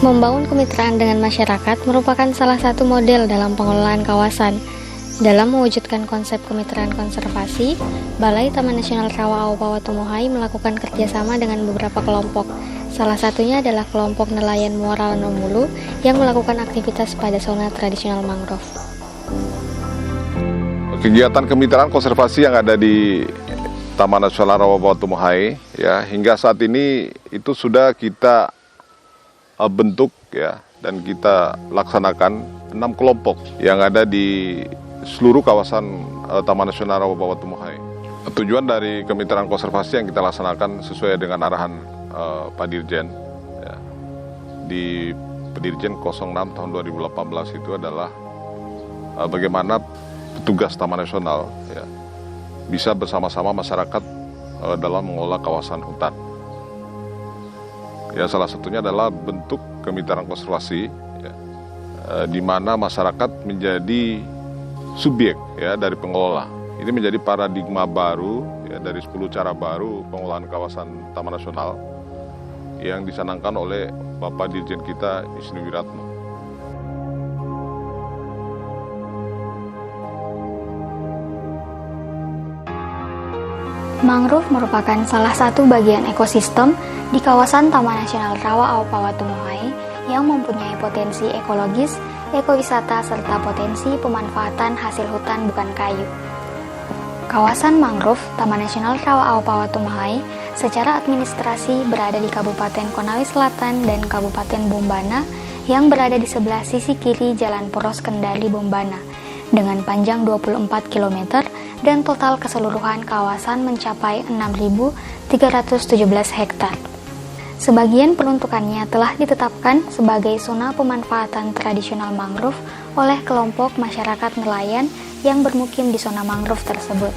Membangun kemitraan dengan masyarakat merupakan salah satu model dalam pengelolaan kawasan. Dalam mewujudkan konsep kemitraan konservasi, Balai Taman Nasional Rawa Aupa Watumohai melakukan kerjasama dengan beberapa kelompok. Salah satunya adalah kelompok nelayan Muara Lanomulu yang melakukan aktivitas pada zona tradisional mangrove. Kegiatan kemitraan konservasi yang ada di Taman Nasional Rawa Aupa Watumohai, ya, hingga saat ini itu sudah kita bentuk, ya, dan kita laksanakan 6 kelompok yang ada di seluruh kawasan Taman Nasional Rawa Aupa Watumohai. Tujuan dari kemitraan konservasi yang kita laksanakan sesuai dengan arahan Pak Dirjen, ya, di Pedirjen 06 tahun 2018 itu adalah bagaimana petugas Taman Nasional, ya, bisa bersama-sama masyarakat dalam mengelola kawasan hutan. Ya, salah satunya adalah bentuk kemitraan konservasi, ya, di mana masyarakat menjadi subjek, ya, dari pengelola. Ini menjadi paradigma baru, ya, dari 10 cara baru pengelolaan kawasan Taman Nasional yang dicanangkan oleh Bapak Dirjen kita Isnu Wiratno. Mangrove merupakan salah satu bagian ekosistem di kawasan Taman Nasional Rawa Aupa Watumohai yang mempunyai potensi ekologis, ekowisata, serta potensi pemanfaatan hasil hutan bukan kayu. Kawasan mangrove Taman Nasional Rawa Aupa Watumohai secara administrasi berada di Kabupaten Konawe Selatan dan Kabupaten Bombana yang berada di sebelah sisi kiri Jalan Poros Kendari Bombana dengan panjang 24 km dan total keseluruhan kawasan mencapai 6.317 hektar. Sebagian peruntukannya telah ditetapkan sebagai zona pemanfaatan tradisional mangrove oleh kelompok masyarakat nelayan yang bermukim di zona mangrove tersebut.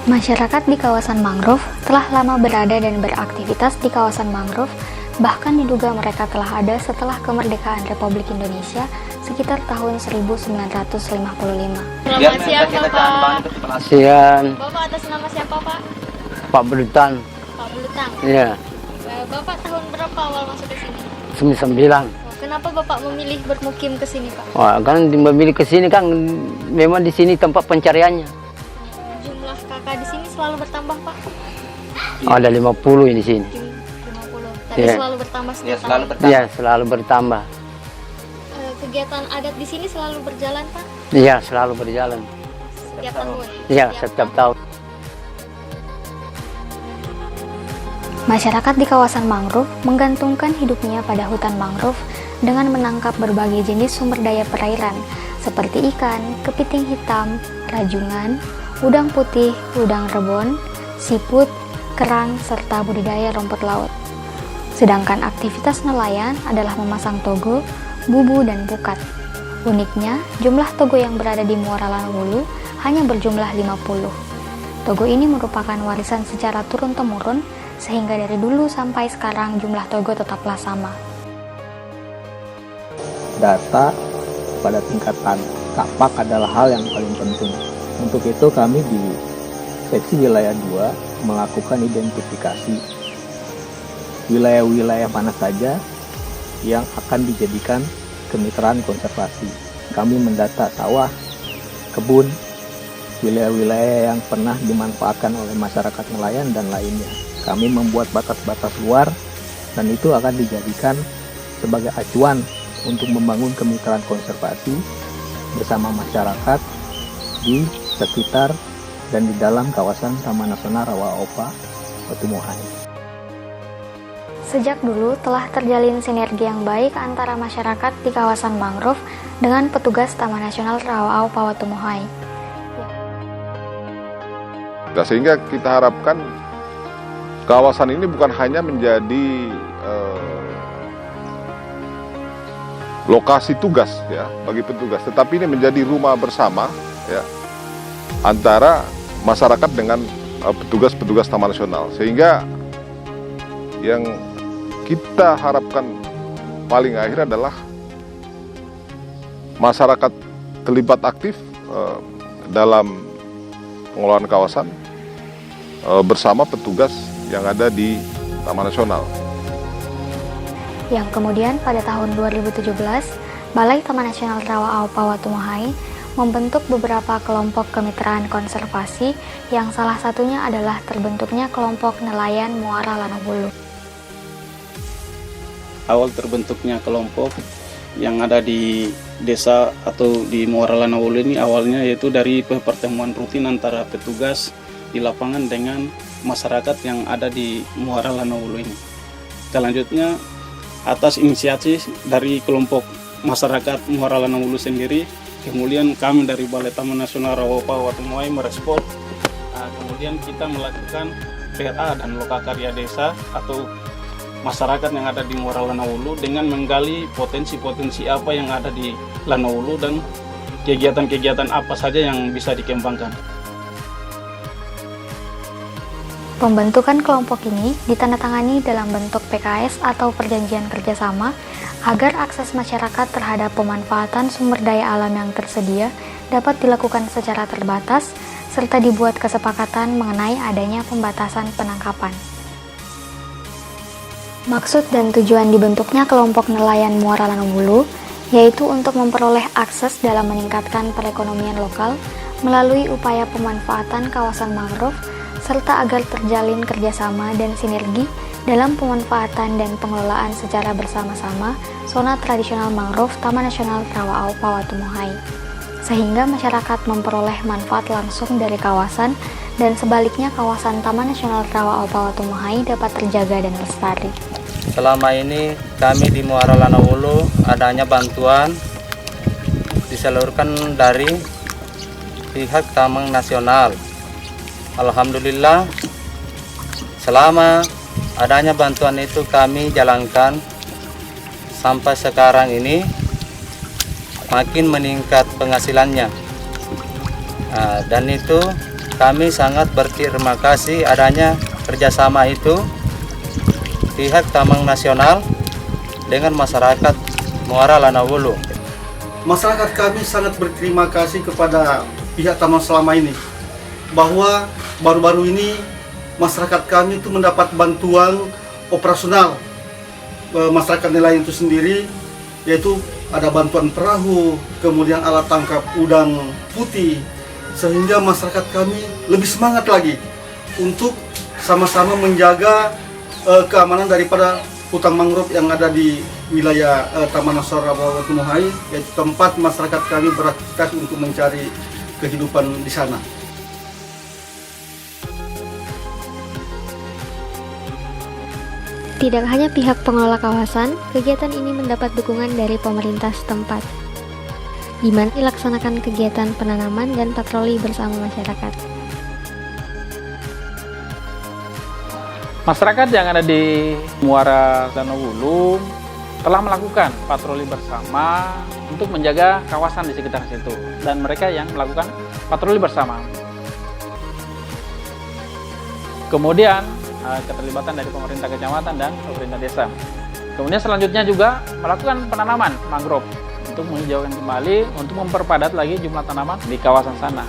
Masyarakat di kawasan mangrove telah lama berada dan beraktivitas di kawasan mangrove, bahkan diduga mereka telah ada setelah kemerdekaan Republik Indonesia sekitar tahun 1955. Selamat siang, Bapak. Siang, Bapak atas nama siapa, Pak? Pak Belutan. Pak Belutang. Iya, Bapak tahun berapa awal masuk ke sini? 99. Kenapa Bapak memilih bermukim ke sini, Pak? Wah, kan memilih ke sini kan memang di sini tempat pencariannya. Jumlah kakak di sini selalu bertambah, Pak? Ada 50 di sini. 50. Tapi Iya. selalu bertambah setiap Ya, selalu tahun. bertambah. Iya, selalu bertambah. Kegiatan adat di sini selalu berjalan, Pak? Iya, selalu berjalan. Setiap tahun? Iya, setiap tahun. Masyarakat di kawasan mangrove menggantungkan hidupnya pada hutan mangrove dengan menangkap berbagai jenis sumber daya perairan seperti ikan, kepiting hitam, rajungan, udang putih, udang rebon, siput, kerang, serta budidaya rumput laut. Sedangkan aktivitas nelayan adalah memasang togo, bubu, dan pukat. Uniknya, jumlah togo yang berada di Muara Lanomulu hanya berjumlah 50. Togo ini merupakan warisan secara turun-temurun, sehingga dari dulu sampai sekarang jumlah togo tetaplah sama. Data pada tingkatan kapak adalah hal yang paling penting. Untuk itu kami di seksi wilayah 2 melakukan identifikasi wilayah-wilayah mana saja yang akan dijadikan kemitraan konservasi. Kami mendata sawah, kebun, wilayah-wilayah yang pernah dimanfaatkan oleh masyarakat nelayan dan lainnya. Kami membuat batas-batas luar dan itu akan dijadikan sebagai acuan untuk membangun kemitraan konservasi bersama masyarakat di sekitar dan di dalam kawasan Taman Nasional Rawa Aupa Watumohai. Sejak dulu telah terjalin sinergi yang baik antara masyarakat di kawasan mangrove dengan petugas Taman Nasional Rawa Aupa Watumohai. Nah, sehingga kita harapkan kawasan ini bukan hanya menjadi lokasi tugas, ya, bagi petugas, tetapi ini menjadi rumah bersama, ya, antara masyarakat dengan petugas-petugas Taman Nasional. Sehingga yang kita harapkan paling akhir adalah masyarakat terlibat aktif dalam pengelolaan kawasan bersama petugas yang ada di Taman Nasional. yang kemudian pada tahun 2017 Balai Taman Nasional Rawa Aopa Watumohai membentuk beberapa kelompok kemitraan konservasi yang salah satunya adalah terbentuknya kelompok nelayan Muara Lanobulu. Awal terbentuknya kelompok yang ada di desa atau di Muara Lanobulu ini awalnya yaitu dari pertemuan rutin antara petugas di lapangan dengan masyarakat yang ada di Muara Lanobulu ini. Selanjutnya atas inisiatif dari kelompok masyarakat Muara Lanobulu sendiri, kemudian kami dari Balai Taman Nasional Rawa Aopa Watumohai merespon. Kemudian kita melakukan PRA dan lokakarya desa atau masyarakat yang ada di Muara Lanobulu dengan menggali potensi-potensi apa yang ada di Lanobulu dan kegiatan-kegiatan apa saja yang bisa dikembangkan. Pembentukan kelompok ini ditandatangani dalam bentuk PKS atau Perjanjian Kerjasama agar akses masyarakat terhadap pemanfaatan sumber daya alam yang tersedia dapat dilakukan secara terbatas, serta dibuat kesepakatan mengenai adanya pembatasan penangkapan. Maksud dan tujuan dibentuknya kelompok nelayan Muara Lanobulu yaitu untuk memperoleh akses dalam meningkatkan perekonomian lokal melalui upaya pemanfaatan kawasan mangrove, serta agar terjalin kerjasama dan sinergi dalam pemanfaatan dan pengelolaan secara bersama-sama zona tradisional mangrove Taman Nasional Rawa Aopa Watumohai, sehingga masyarakat memperoleh manfaat langsung dari kawasan dan sebaliknya kawasan Taman Nasional Rawa Aopa Watumohai dapat terjaga dan lestari. Selama ini kami di Muara Lanobulu adanya bantuan disalurkan dari pihak Taman Nasional. Alhamdulillah, selama adanya bantuan itu kami jalankan sampai sekarang ini makin meningkat penghasilannya. Dan itu kami sangat berterima kasih adanya kerjasama itu pihak Taman Nasional dengan masyarakat Muara Lanobulu. Masyarakat kami sangat berterima kasih kepada pihak Taman selama ini, bahwa baru-baru ini masyarakat kami itu mendapat bantuan operasional masyarakat nelayan itu sendiri, yaitu ada bantuan perahu, kemudian alat tangkap udang putih, sehingga masyarakat kami lebih semangat lagi untuk sama-sama menjaga keamanan daripada hutan mangrove yang ada di wilayah Taman Nasional Rawa Watumohai, yaitu tempat masyarakat kami beraktivitas untuk mencari kehidupan di sana. Tidak hanya pihak pengelola kawasan, kegiatan ini mendapat dukungan dari pemerintah setempat, di mana dilaksanakan kegiatan penanaman dan patroli bersama masyarakat. Masyarakat yang ada di Muara Lanobulu telah melakukan patroli bersama untuk menjaga kawasan di sekitar situ, dan mereka yang melakukan patroli bersama. Kemudian keterlibatan dari pemerintah kecamatan dan pemerintah desa. Kemudian selanjutnya juga melakukan penanaman mangrove untuk menghijaukan kembali, untuk memperpadat lagi jumlah tanaman di kawasan sana.